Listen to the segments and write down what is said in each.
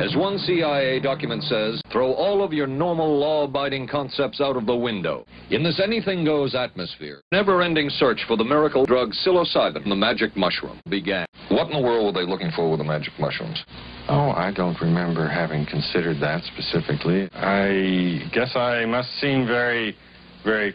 As one CIA document says, throw all of your normal law-abiding concepts out of the window. In this anything-goes atmosphere, never-ending search for the miracle drug psilocybin, the magic mushroom, began. What in the world were they looking for with the magic mushrooms? Oh, I don't remember having considered that specifically. I guess I must seem very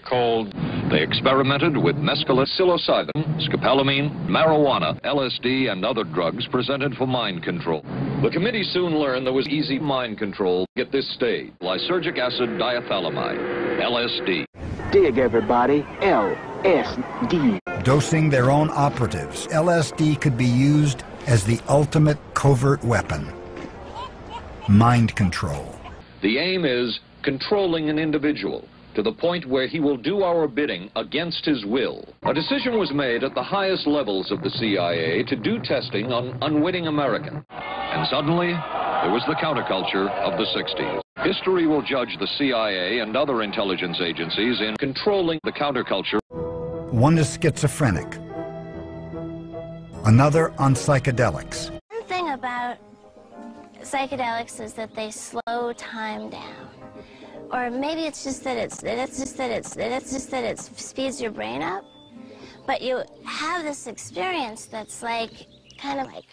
cold. They experimented with mescaline, psilocybin, scopolamine, marijuana, LSD, and other drugs presented for mind control. The committee soon learned there was easy mind control at this stage. Lysergic acid diethylamide, LSD. Dig, everybody. LSD. Dosing their own operatives, LSD could be used as the ultimate covert weapon. Mind control. The aim is controlling an individual to the point where he will do our bidding against his will. A decision was made at the highest levels of the CIA to do testing on unwitting Americans. And suddenly, there was the counterculture of the 60s. History will judge the CIA and other intelligence agencies in controlling the counterculture. One is schizophrenic, another on psychedelics. One thing about psychedelics is that they slow time down. Or maybe it's just that it speeds your brain up. But you have this experience that's like, kind of like,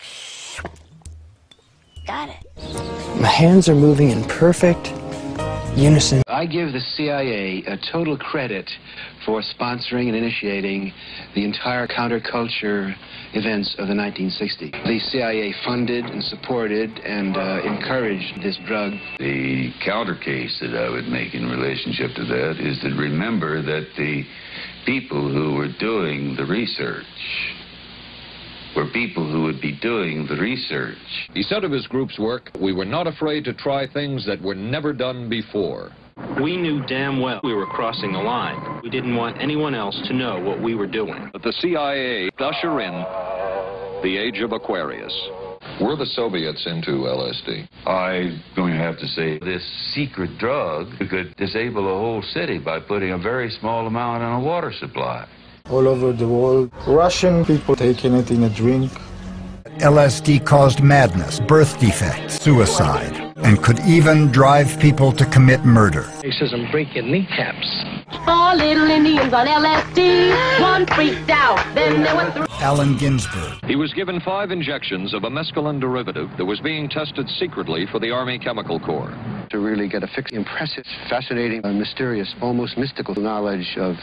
got it. My hands are moving in perfect unison. I give the CIA a total credit for sponsoring and initiating the entire counterculture events of the 1960s. The CIA funded and supported and encouraged this drug. The counter case that I would make in relationship to that is to remember that the people who were doing the research were people who would be doing the research. He said of his group's work, we were not afraid to try things that were never done before. We knew damn well we were crossing the line. We didn't want anyone else to know what we were doing. But the CIA usher in the age of Aquarius. Were the Soviets into LSD? I'm going to have to say this secret drug could disable a whole city by putting a very small amount in a water supply. All over the world, Russian people taking it in a drink. LSD caused madness, birth defects, suicide, and could even drive people to commit murder. Racism, break your kneecaps. 4 little Indians on LSD, one freaked out, then there were 3. Allen Ginsberg. He was given 5 injections of a mescaline derivative that was being tested secretly for the Army Chemical Corps. To really get a fixed, impressive, fascinating, mysterious, almost mystical knowledge of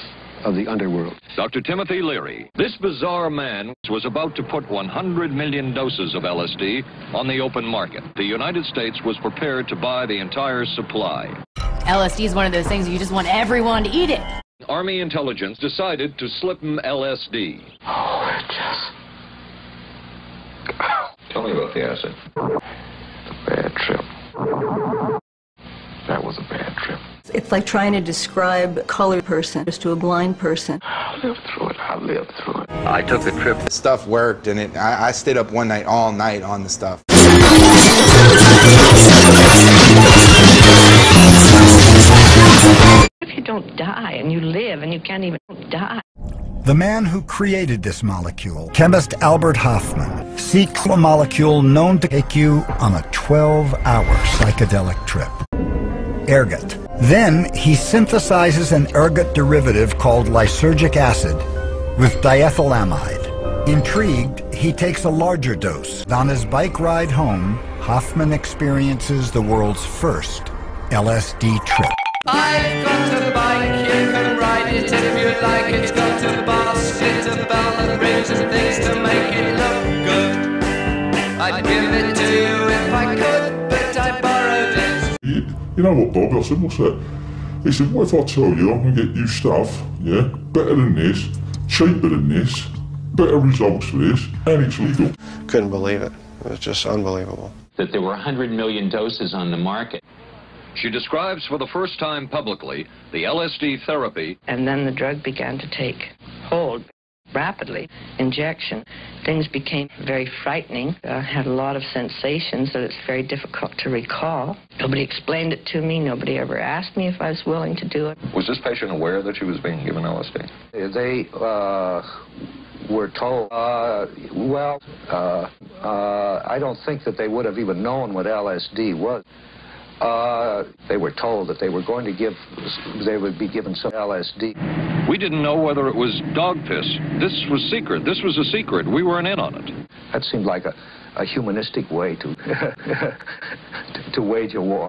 the underworld. Dr. Timothy Leary. This bizarre man was about to put 100 million doses of LSD on the open market. The United States was prepared to buy the entire supply. LSD is one of those things you just want everyone to eat it. Army intelligence decided to slip him LSD. Oh, it just... Tell me about the acid. A bad trip. That was a bad trip. It's like trying to describe a colored person just to a blind person. I lived through it. I lived through it. I took the trip. The stuff worked, and I stayed up one night, all night on the stuff. If you don't die and you live and you can't even die. The man who created this molecule, chemist Albert Hofmann, seeks a molecule known to take you on a 12-hour psychedelic trip. Ergot. Then he synthesizes an ergot derivative called lysergic acid with diethylamide. Intrigued, he takes a larger dose. On his bike ride home, Hofmann experiences the world's first LSD trip. I've got a bike, you can ride it if you like. It's got a basket, a bell and rings and things to make it look good. I'd give it to you if I could, but I borrowed it. You know what, Bob? I said, what's that? He said, what if I tell you I'm going to get you stuff, yeah, better than this, cheaper than this, better results for this, and it's legal. Couldn't believe it. It was just unbelievable. That there were 100 million doses on the market. She describes for the first time publicly the LSD therapy. And then the drug began to take hold rapidly. Injection. Things became very frightening. I had a lot of sensations that it's very difficult to recall. Nobody explained it to me. Nobody ever asked me if I was willing to do it. Was this patient aware that she was being given LSD? They were told, I don't think that they would have even known what LSD was. They were told that they were going to they would be given some LSD. We didn't know whether it was dog piss. This was secret. This was a secret. We weren't in on it. That seemed like a humanistic way to, to wage a war.